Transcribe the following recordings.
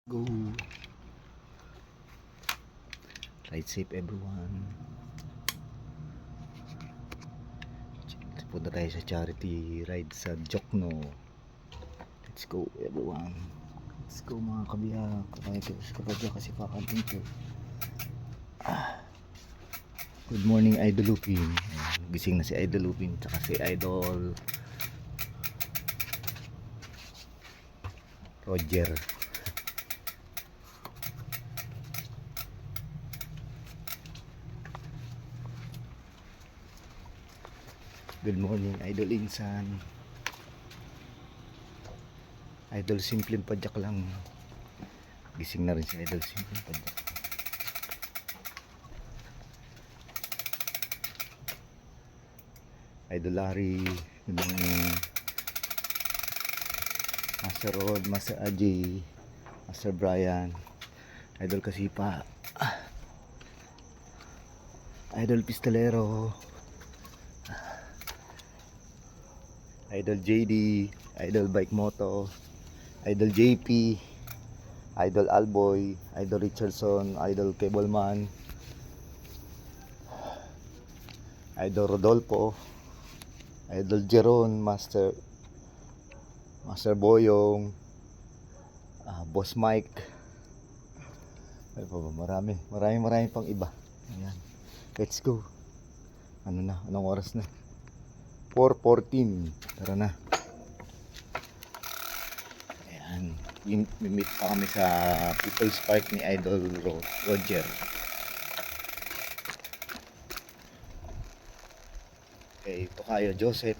Go. Ride safe everyone. Punta tayo sa charity ride sa Jokno. Let's go everyone. Let's go mga kabiyak. Kapag kasi pakanting ko. Good morning Idol Lupin. Gising na si Idol Lupin tsaka si Idol Roger. Good morning Idol Insan. Idol Simpleng Padyak lang. Gising na rin si Idol Simpleng Padyak. Idol Larry. Good morning Master Rod, Master Ajay, Master Brian, Idol Kasipa, Idol Pistolero, Idol JD, Idol Bike Moto, Idol JP, Idol Alboy, Idol Richardson, Idol Cableman, Idol Rodolfo, Idol Jeron, Master Boyong, Boss Mike. Ay pa ba, marami pang iba. Ayan. Let's go. Ano na? Anong oras na? 4:14. Tara na. Ayan. Meet pa kami sa People's Park ni Idol Roger. Okay, Tokayo Joseph.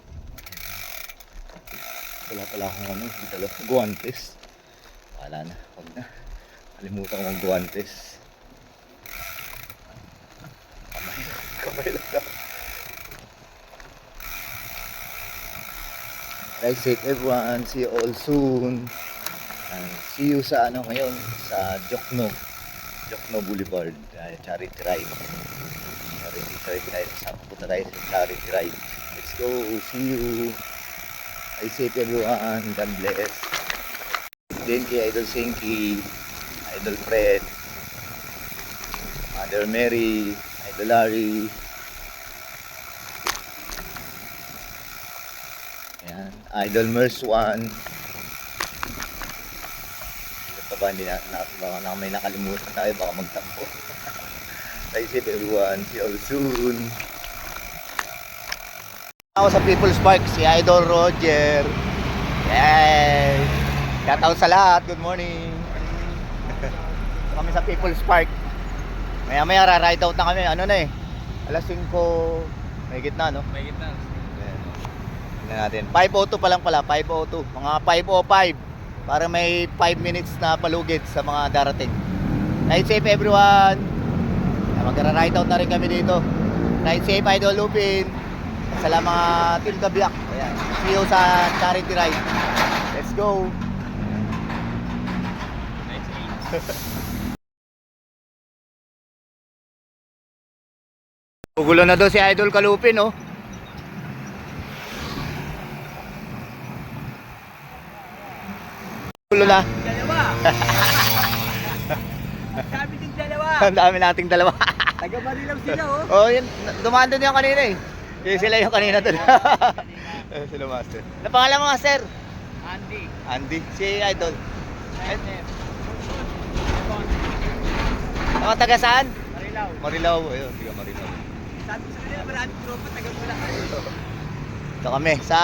Wala pala akong dito guantes. Wala na, wag na. Kalimutan kong guantes. Kamay lang daw. Ride safe everyone. See you all soon. And see you sa ngayon sa Jokno Boulevard. Charity ride. Charity ride. Saan punta tayo sa charity ride? Let's go. See you. Ride safe everyone. God bless. Then kay Idol Senki, Idol Fred, Mother Mary, Idol Larry. Ayan, Idol Mers 1. Ito pa ba, hindi na baka may nakalimutan tayo, baka magtampo. Ride safe everyone. See you all soon. Ako sa People's Park, si Idol Roger. Yay! Shoutout sa lahat, good morning. Kami sa People's Park. Maya ra-ride out na kami. Ano na alas 5 may gitna, no? May gitna. Tingnan natin. 5:02 pa lang pala, 5:02. Mga 5:05 para may 5 minutes na palugit sa mga darating. Ride safe everyone. Magra-ride out na rin kami dito. Ride safe Idol Lupin. Sa mga Team Kabiyak. Ayan. See you sa charity ride. Let's go. Gugulo na daw si Idol Kalupin, oh. Gugulo na. Dalawa. Sabi din dalawa. Ang dami nating dalawa. Taga-Barilaw sila, oh. Oh, yun. Dumaan doon yung kanina eh. Kaya sila yung kanina doon. Sila master. Ano pangalan mo, master? Andy. Si Idol. Mga taga saan? Marilao. Ayun, taga Marilao. Sabi sa kanila, maraming tropa, taga-Bulacan. Ito kami sa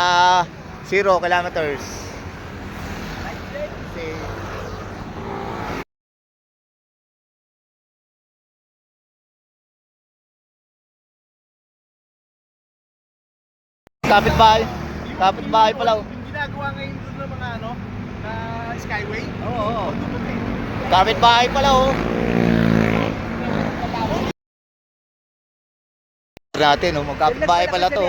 0 kilometers. Kapit bahay pala. Yung ginagawa ngayon doon ng mga na Skyway. Oo. Kapit bahay pala, oh. Natin, oh, magkapit bahay pala to.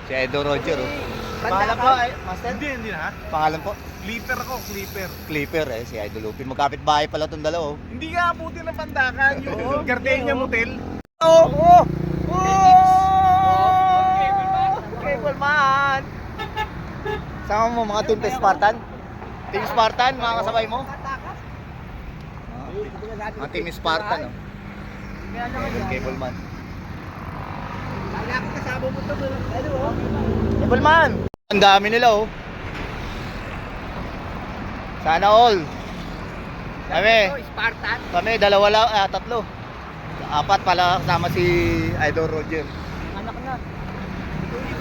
Si Idol Roger, oh. Pangalan po, master? Hindi na. Pangalan po? Clipper ako. Clipper, si Idol Lupin. Magkapit bahay pala tong dalawa, oh. Hindi nga puti ng Pandakan. Yung Gardenia Motel. Oh! Cableman! Sama mo mga Team Spartan? Team Spartan, mga kasabay mo? Ang Team Spartan, no? Cable man. Wala akong kasama mo ito. Ano, oh? Cable man! Ang dami nila, oh. Sana all. Kami. Spartan. Kami, dalawa lang, tatlo. Apat pala kasama si Idol Roger. Anak na.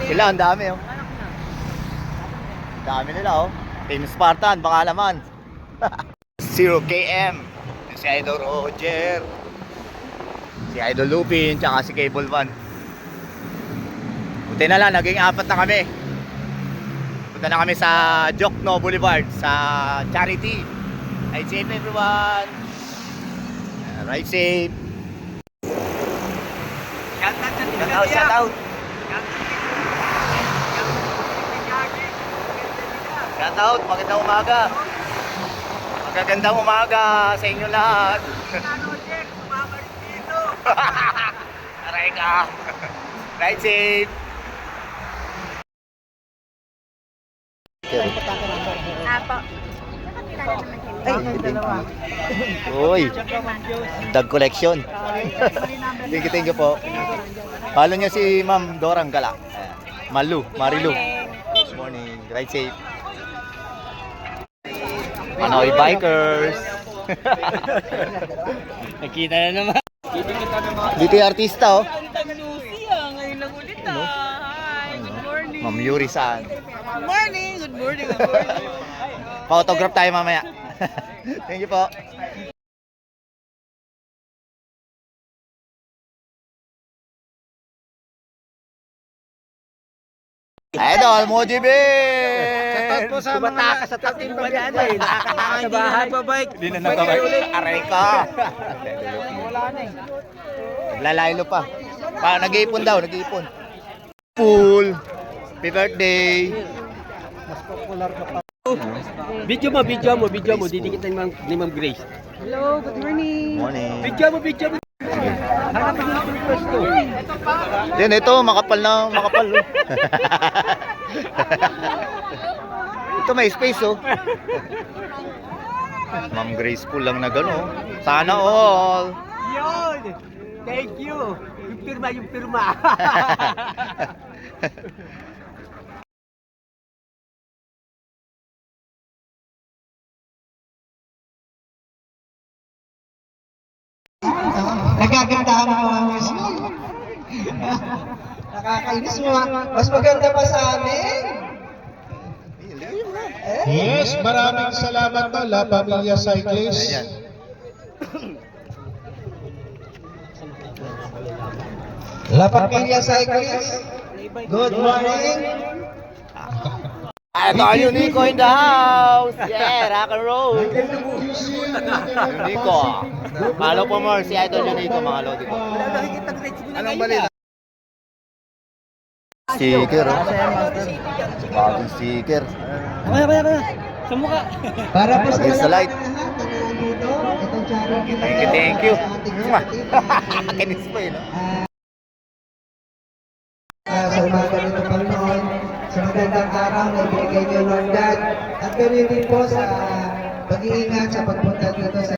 Sila, ang dami, oh. Anak na. Ang dami nila, oh. Team Spartan, baka naman. 0KM. Si Idol Roger. Si Idol Lupin, tsaka si Cable Man. Buti na lang, naging apat na kami. Punta na kami sa Jokno Boulevard, sa Charity. Ride safe, everyone. Ride safe. Shout out, shout out. Shout out, magandang umaga. Magagandang umaga sa inyo lahat. Aray ka. Ride safe. Apo. Ay, uy, dog collection. Thank you po. Follow niyo si Ma'am Dorang Gala. Marilu. Good morning. Ride safe. Manoy Bikers. Nakita na naman. Dito yung artista, oh. Ngayon lang ulit Hi, good morning. Ma'am Yuri San. Good morning. Good morning. Good morning. Pa-autograph tayo mamaya. Thank you po. Idol, Moji Ben! Shoutout po sa mga sa tating bayan eh. Nakakatawa sa bahay pa bike. Hindi na nakabay. Aray ka! Wala na eh. Naglalaylo pa. Nag-iipon daw, nag-iipon. Pool. Happy birthday. Mas popular ka pa. Video mo. Didikit ni Ma'am Grace. Hello, good morning. Morning. Video mo. Hanap mo yung pwesto. Yan, ito, makapal. Oh. Ito may space, oh. Ma'am Grace Pool lang na gano'n. Sana all. Yun! Thank you! Yung pirma. Nagagandahan mo ang miss mo. Nakakainis mo. Mas maganda pa sa amin. Yes, maraming salamat po, La Pamilya Cyclist. Ayan. La Pamilya Cyclist. Good morning. Ito ang Unico in the house! Yeah, rock and roll! Unico. Follow po more si Idol Unico, mga lodi ko. Anong balita? Sticker, oh. Bagong sticker. Kaya. Sa mukha. Para po sa Against the light. nandito, itong charity. Thank you. Kinis pa yun, no? Sa umaga nito, Panginoon, sa magandang araw na ibigay niyo, Lord God, at ganoon din po sa pag-iingat sa pagpunta dito sa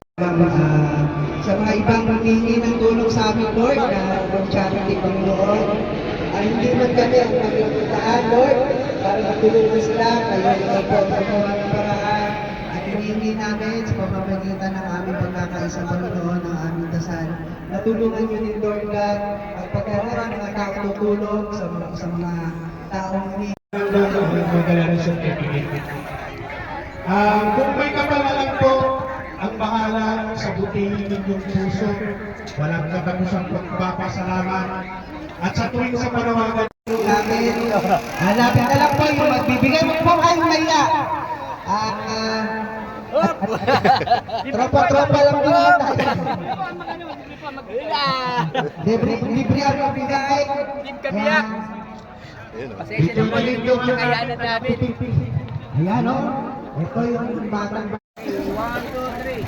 mga ibang humingi ng tulong sa amin, Lord, na from charity, Panginoon. Ay hindi man kami ang pagkikitaan, Lord, para matulungan sila, kayo ito po ang gumawa ng paraan. At hinihingi namin sa pamamagitan ng aming pagkakaisa, Panginoon, ang aming dasal. Natulungan niyo din, Lord God, at pagkakaroon ng mga tao tutulong sa mga taong humingi. Kung may kapalaran po, ang bahala sa butihin ninyong puso, walang katapusang pagpapasalamat. At sa tuwing sa panawagan, Namin, hanapin na lang po yung magbibigay mo po kayo maya. Tropa-tropa lang po tayo. Libre ang magbigay. Team Kabiyak. Pasensya na po yung kakayanan namin. Ayan o. Ito yung batang 1, 2, 3.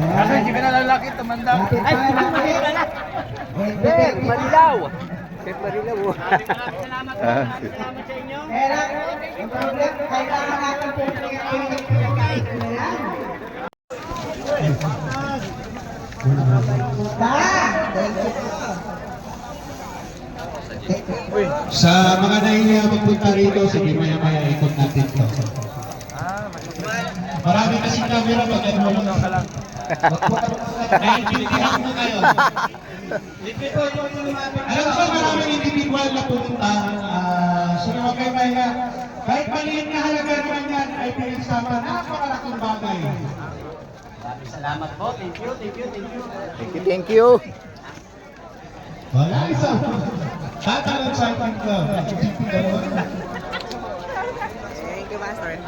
Ayan. Hindi ka nalalaki, tumanda. Lapit pa, lapit. Marilaw. Chef Marilaw. Ah, Salamat sa inyo. Kaya ang problem, kailangan natin po yung pinagkait na yan. Sa mga nahihiya magpunta rito, sige maya-maya ikot natin to. Marami kasi camera pag ano lang. Naiintindihan mo kayo. Alam ko maraming individual na pumunta. So huwag kayo mahiya. Kahit maliit na halaga naman yan ay pinagsama. Napakalaking bagay. Salamat po. Thank you, thank you, thank you. Thank you. Wala isa. Tatalon sa ating club. Thank you, Master.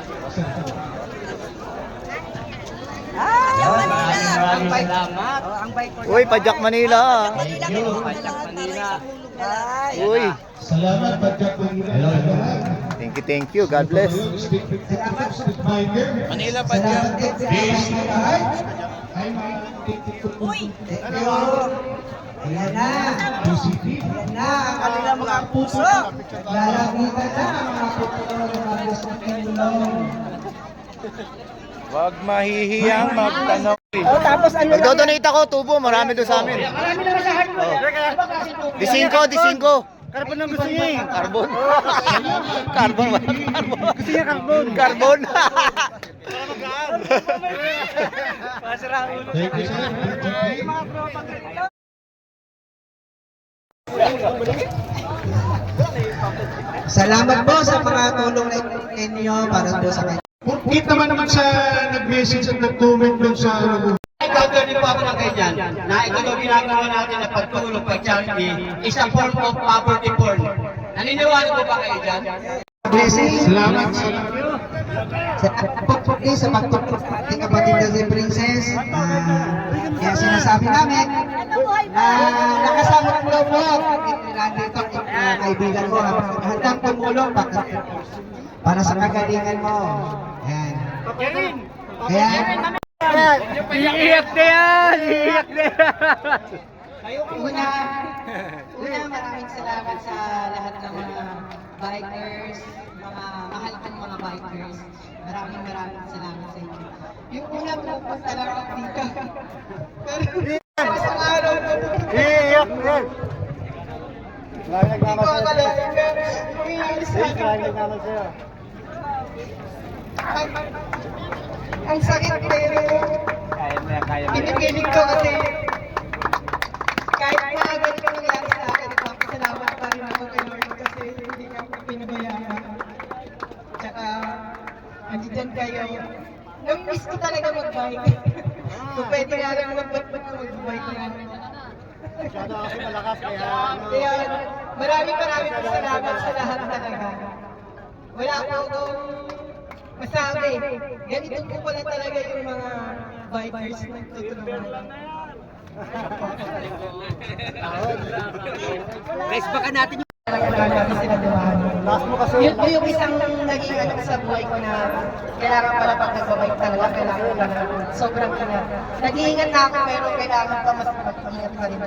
Maraming salamat. Ang bike ko. Uy, Pajak Manila. Pajak Manila. Uy, Salamat, Pajak Manila. thank you. God bless. Manila, Salamat din sa Uy! Ayan na. Ayan na ang kanilang mga puso. Lalapitan na ang mga puso ng mga gusto ng tulong. Wag mahihiyang magtanong. Tapos ano Magdodonate ako, tubo. Marami doon sa amin. Marami naman sa hard work. Di 5. Karapon ng gusto niya eh. Carbon. Carbon. Gusto niya carbon. Carbon. Masarap ulo. Thank you, sir. Salamat po sa mga tulong na inyo para po sa kanya. Kita naman sa nag-message at nag-comment doon sa Gagawin po ako ng ganyan, na ito daw ginagawa natin na pagtulong, pag-charity, is a form of poverty porn. Naniniwala po ba kayo dyan? Blessings. Salamat. Sa pagpupuli sa pagtutulong ng ating kapatid na si Princess. Kaya sinasabi namin na nakasama ko daw po ang ating nandito kaibigan ko. Handang tumulong para sa kagalingan mo. Ayan. Kaya Iiyak na yan! Iiyak na yan! Una, maraming salamat sa lahat ng mga bikers, mga mahal kong mga bikers. Maraming salamat sa inyo. Yung una pupunta lang ako dito. Pero isang araw na Iiyak yan. hindi ko akalain na mangyayari sa akin. Ang sakit pero pinipilig ko kasi kahit mga ganito nangyari sa akin, salamat pa rin ako kay Lord kasi hindi ka ako pinabayaan. Tsaka, andyan kayo. Nang-miss ko talaga mag-bike. Kung pwede nga lang mag-bike na mag-bike na. Masyado kasi malakas kaya... Kaya, maraming salamat sa lahat talaga. Wala ko akong masabi. Ganito ko pala talaga yung mga bikers na tutulungan. Guys, baka natin yung... Yun po yung isang naging ano sa buhay ko na kailangan pala pag nagbabike talaga, kailangan pala sobrang ingat. Nag-iingat na ako pero kailangan pa mas mag-ingat pa rin.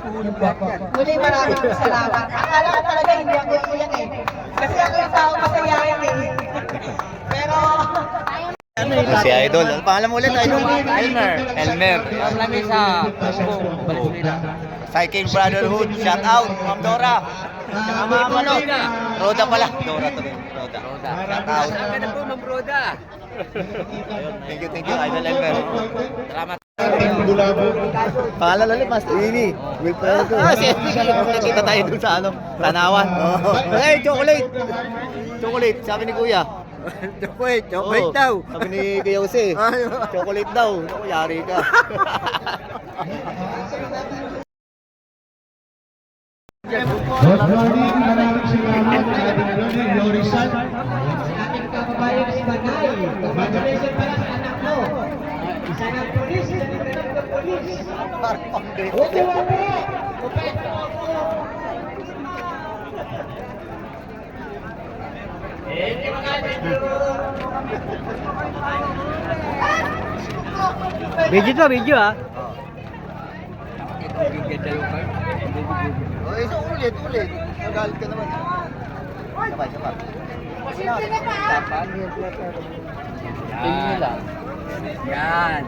Yun po ako. Muli maraming salamat. Akala ko talaga hindi ako iiyak eh. Kasi ako yung tao masayayan eh. Pero Si Idol. Ano pangalan mo ulit, Idol? Elmer. Marami sa Facebook, balik nila. Cycling Brotherhood. Shout out, Ma'am Dora. Ma'am ano? Roda pala. Dora to rin. Roda. Shout out. Saan ka na po, Ma'am Roda? Thank you, Idol Elmer. Salamat. Pangalan ulit, Master Ini. Wilfredo. Nakita tayo dun sa ano, Tanawan. Hey, chocolate. Chocolate, sabi ni Kuya. Chocolate Oo, daw. Sabi ni Kuya Jose. Chocolate daw. Naku, yari ka. Good morning, maraming salamat sa ating Lord Lorisan. ating kababayan si Bagay. Congratulations pala sa anak mo. Isa ng polis, isa ng polis. Buti mo po. Video to, video ah. Oh, isa ulit. Nagalit ka naman. Sabay. Tingin nila. Yan.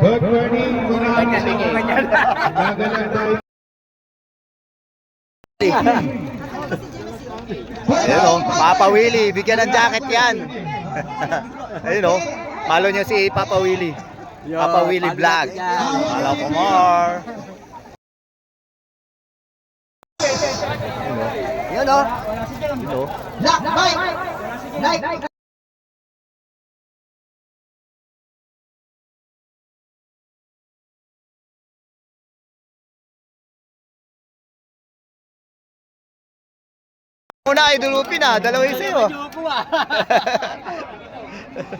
Good morning, mga gagalang tayo. Ayun o, Papa Willie, bigyan ng jacket yan. Ayun o, follow nyo si Papa Willie. Papa Willie Vlog. Follow ko more. Ayun o. Ayun o. Una Idol Upin ah, dalawa yung sa'yo.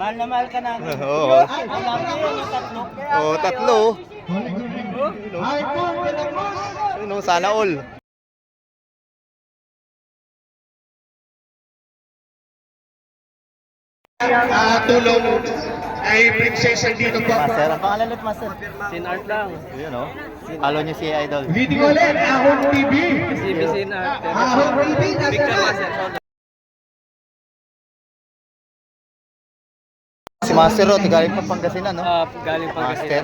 Mahal na mahal ka namin. Oo. Alam mo yun, yung tatlo. Oo, tatlo. Ay, po, Ayun o, sana all. tulong ay prinsesa dito po. Master, ang pangalan ulit, Master? Sin art lang. Ayun o. Follow nyo si Idol. Video ulit, Ahon TV. Sin art. Ahon TV, nasa Si Master o, galing pa Pangasinan, no? Galing Master.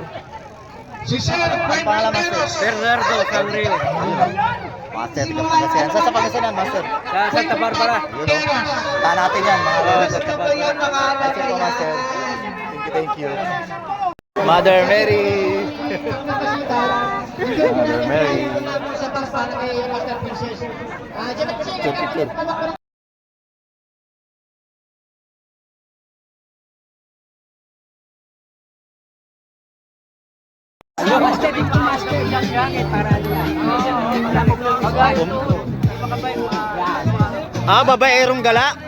Si Sir Juan Pangalan, Master? Materos. Bernardo Sanrio. Master, taga Pangasinan. Saan sa Pangasinan, Master? Sa Santa Barbara. Yun o. Tahan natin yan, mga lolo. Ito po yung mga Thank you po, Master. kaya. Thank you. Mother Mary. Mother Mary. Sa para kay Master Princess. Picture. Ah, babaerong gala?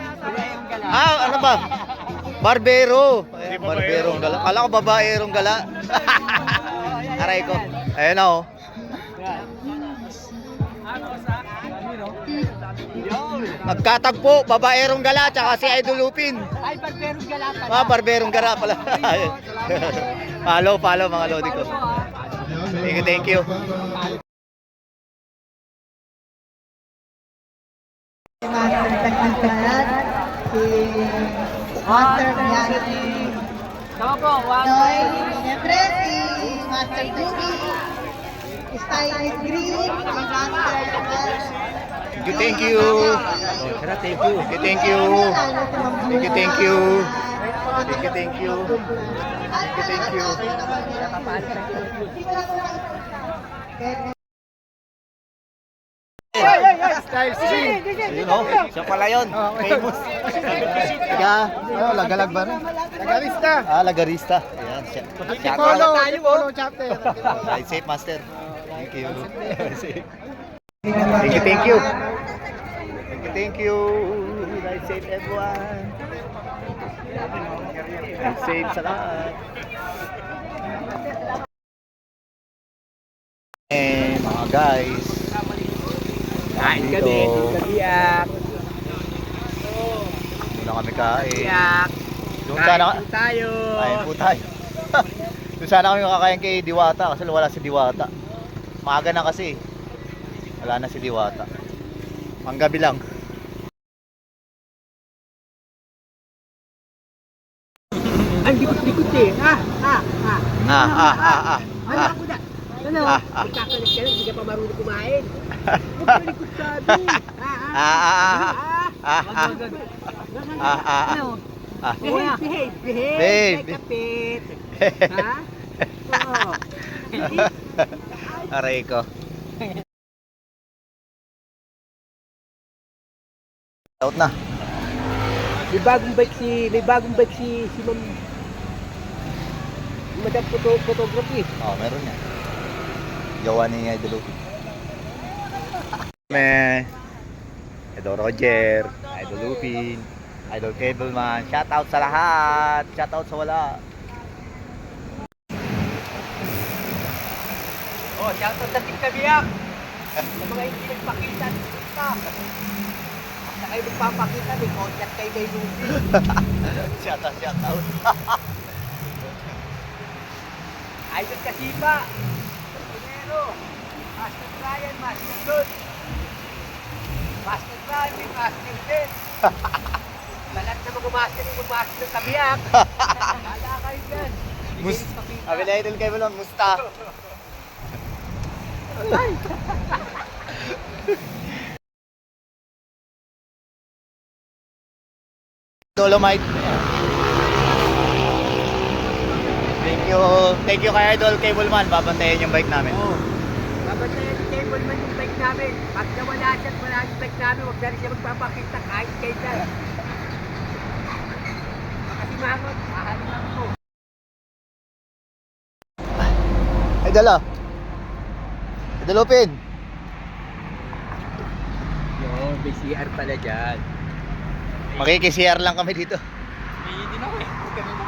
Ah, ano ba? Barbero. Ayan, barberong gala. Kala ko babaerong gala. Aray ko. Ayan na oh. Magkatagpo, babaerong gala tsaka si Idol Upin. Ay, pagperong gala pa. Ah, barberong gala pala. follow mga lodi ko. Thank you. Master Tagpitan, si Master Reality, Tama po, Noy, siyempre si Master Tuki, Style Green, si Master Thank you. Thank you. Thank you. Thank you. Thank you. Thank you. Style C. Yun o, siya pala yun. Famous. Taga, ano, Lagalag ba rin? Lagarista. Ah, Lagarista. Ayan, siya. Follow chapter. Ride safe, Master. Thank you. Thank you. Thank you. Ride safe, everyone. Ride safe sa lahat. Mga guys. Kain Dito. kami. Kabiyak. Muna kami kain. Kabiyak. Doon sana, tayo. kain po tayo. Doon sana kami makakain kay Diwata kasi wala si Diwata. Maaga na kasi. Wala na si Diwata. Ang gabi lang. Ang likot-likot eh. Ano ako na? Ano? Ikakalit ka lang, hindi ka pa marunong kumain. Huwag ka likot sabi. Ano? Behave. Behave. Like a pet. Ha? Oo. Aray ko. Out na. May bagong bike si Ma'am. Madam photography. Oh, meron yan. Gawa ni Idol Upin. Idol Roger, Idol Upin, Idol Cableman. Shout out sa lahat. Shout out sa wala. Oh, shoutout sa Team Kabiyak. Sa mga hindi nagpakita dito. Basta kayo magpapakita, may contact kayo kay Lucy. Shout out. Idol Kasipa. Pinero. Master Brian, Master Good. Master Brian, may Master Ben. Lahat na mag-master yung mag-master ng Kabiyak. Wala kayo dyan. Sabi na idol kayo lang, musta? Dolomite. Thank you kay Idol Cableman. Babantayan yung bike namin. Babantayan yung table man yung bike namin. Pag nawala siya at wala yung bike namin, huwag na rin siya magpapakita kahit kailan. Makasimangot, mahalimang mo. Idol ah. Idol Opin. Yun, may CR pala dyan. Makikisiar lang kami dito. Hindi na ako eh.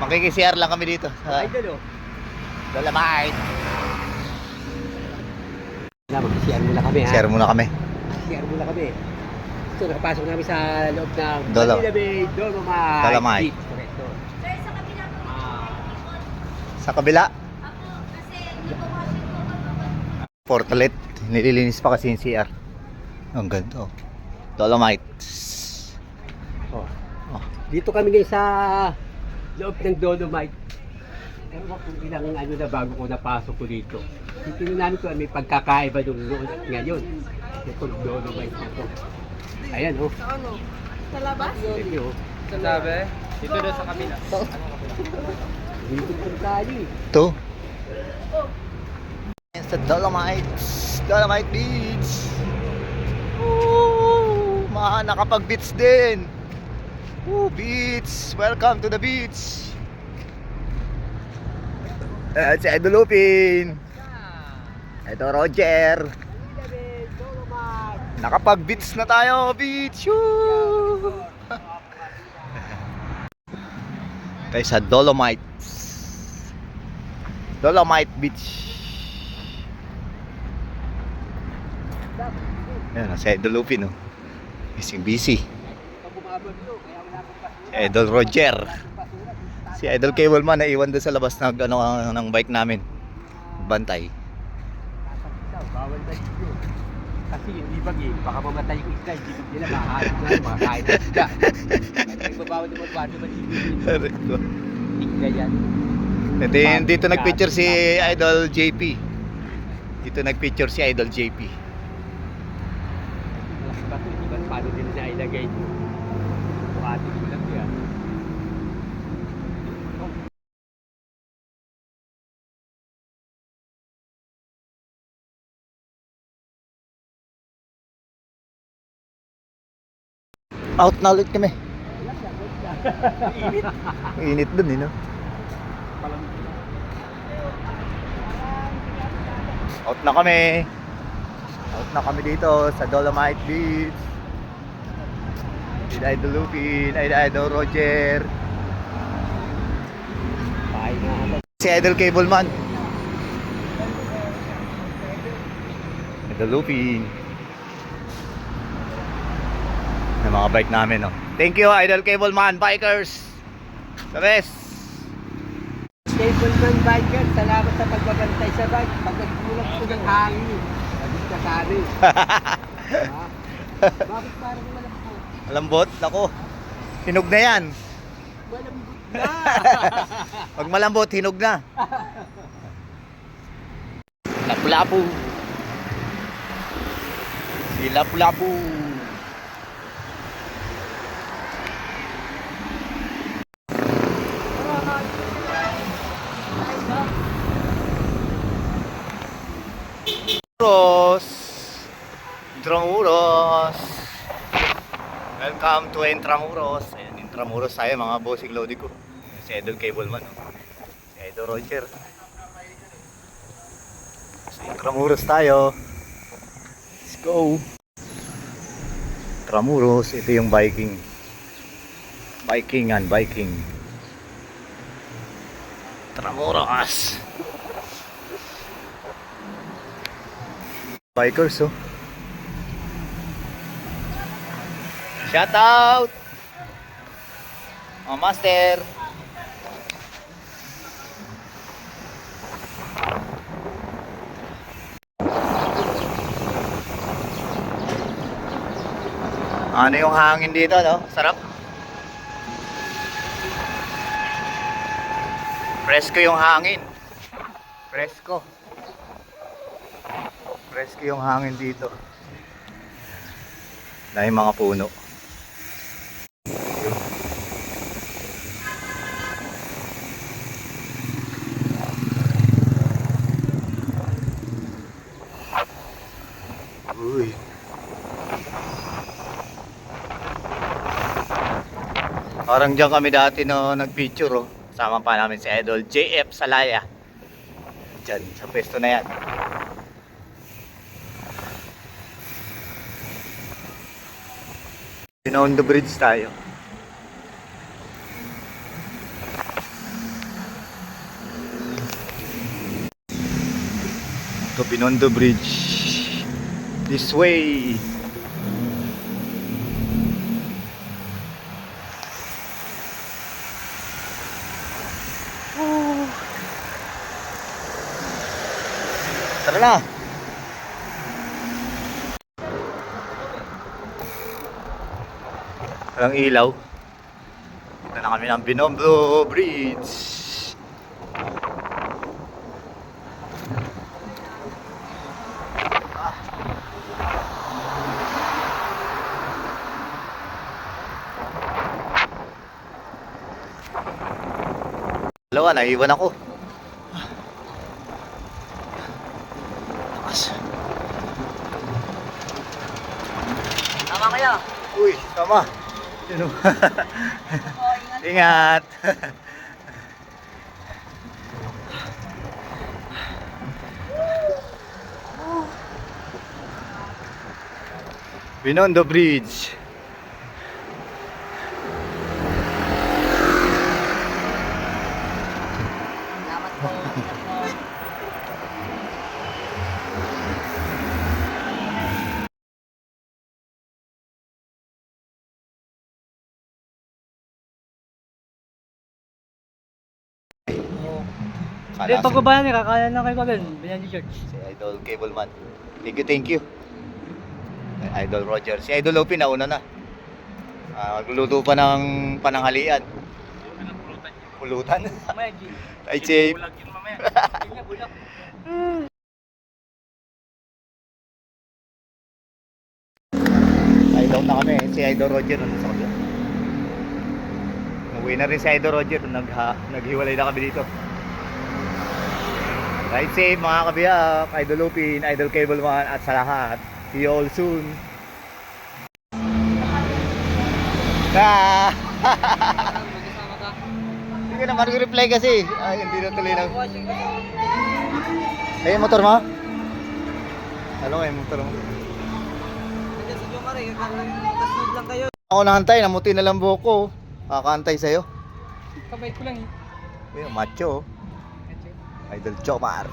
Makikisiar lang kami dito. Sa Idol oh. Dolomite. Mag-CR muna kami ha. Share muna kami. CR muna kami. So nakapasok namin sa loob ng Dolomite. Dolomite. Correcto. Sa kabila. Portalet. Nililinis pa kasi yung CR. Ang ganda oh. Dolomite. Oh. Dito kami ngayon sa loob ng Dolomite. Pero kung ilang ano na bago ko napasok ko dito. Titignan namin kung may pagkakaiba nung noon at ngayon. Itong Dolomite na to. Ayan oh. Sa labas? Thank you. Dito doon sa kabila. Dito po tayo. Ito. Sa Dolomite. Dolomite Beach. Woo! Nakapag-beach din. Woo, beach. Welcome to the beach. Si Idol Upin. Ito Roger. Nakapag-beach na tayo. Beach. Woo! Tayo sa Dolomite. Dolomite Beach. Ayan, si Idol Upin, no? Busy. Si Idol Roger. Si Idol Cableman naiwan doon sa labas ng bike namin. Bantay. Bawal ba dito? Kasi hindi bagay, baka mamatay yung isda, hindi ko nila makahanap na makakain ng isda. Kaya magbabawal naman ba ba dito? Tigla yan. Dito nagpicture si Idol JP. Dito nagpicture si Idol JP. Malaki ba ito? Hindi ba paano nila na ilagay ito? Buhatin ko lang yan. Out na ulit kami. Init dun, no? Out na kami. Out na kami dito sa Dolomite Beach. Idol Lupin, Idol Roger. Bahay na. Si Idol Cableman. Idol Lupin. Yung mga bike namin, no? Thank you, Idol Cableman, bikers. The best. Cableman biker, salamat sa pagbabantay sa bike. Pag nagbulag ko ng hangin, sabi ka sa amin. Bakit parang malambot? Malambot? Ako. Hinog na yan. Malambot na! Pag malambot, hinog na. Lapu-lapu. Si Lapu-lapu. Intramuros. Welcome to Intramuros. Ayan, Intramuros tayo mga bossing loading ko. Si Idol Cableman, no? Si Idol Roger. Sa Intramuros tayo. Let's go. Intramuros, ito yung biking. Biking. Intramuros. Bikers, oh. Shout out! Oh, master! Ano yung hangin dito, no? Sarap. Presko yung hangin. Presko. Presko yung hangin dito. Dahil mga puno. Uy. Parang dyan kami dati no nagpicture oh. Sama pa namin si Idol JF Salaya. Dyan sa pwesto na yan. Binondo Bridge tayo. To Binondo Bridge. This way. Tara na. Walang ilaw. Dito na kami ng Binondo Bridge. Dalawa, naiwan ako. Lakas. Tama kayo. Uy, tama. Sino? Ingat. Binondo Bridge. Salamat po. Hindi, pagbabayan niya, kakayan lang kayo kagad. Binyan ni Church. Si Idol Cableman. Thank you. Idol Roger. Si Idol Opie nauna na. Magluluto pa ng pananghalian. Pulutan. Mamaya, G. Ay, safe. Bulag yun mamaya. Hindi bulag. Idol na kami. Si Idol Roger nandun sa kabila. Umuwi na rin si Idol Roger. Naghiwalay na kami dito. Ride safe mga kabiyak. Idol Opie, Idol Cableman at sa lahat. See you all soon. Hindi ko na mag-reply kasi. Ay, hindi na tuloy na. Ay, yung motor mo? Ano yung motor mo? Ako nakantay, namuti na lang buhok ko. Kakantay sa'yo. Kabait ko lang eh. Uy, macho. Idol Chomar.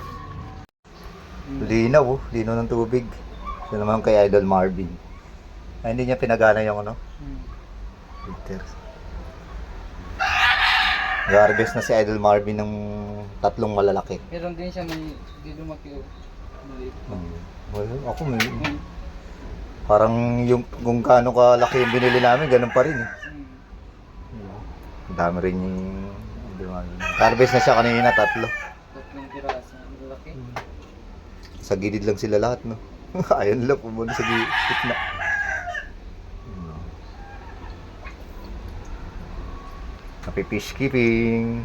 Linaw oh, linaw ng tubig. Ito naman kay Idol Marvin. Ay, hindi niya pinagana yung ano? Filters. Garbage na si Idol Marvin ng tatlong malalaki. Meron din siya may di lumaki o. Maliit. Well, ako may... Parang yung kung gaano kalaki yung binili namin, ganun pa rin eh. Ang dami rin yung... Garbage na siya kanina, tatlo. Tatlong piraso. Malaki. Sa gilid lang sila lahat, no? Ayun lang, pumunta sa gitna. Happy fish keeping.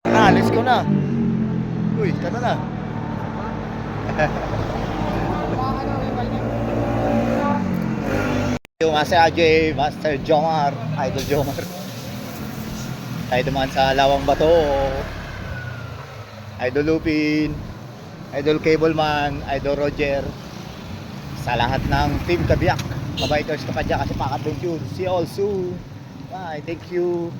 Alis ko na. Uy, tara na. Yung Master AJ, Master Jomar, Idol Jomar. Tayo dumaan sa Lawang Bato. Idol Lupin, Idol Cableman, Idol Roger. Sa lahat ng Team Kabiyak, Kabaiters Kapadya kasi Pack Adventure. See you all soon. Bye, thank you.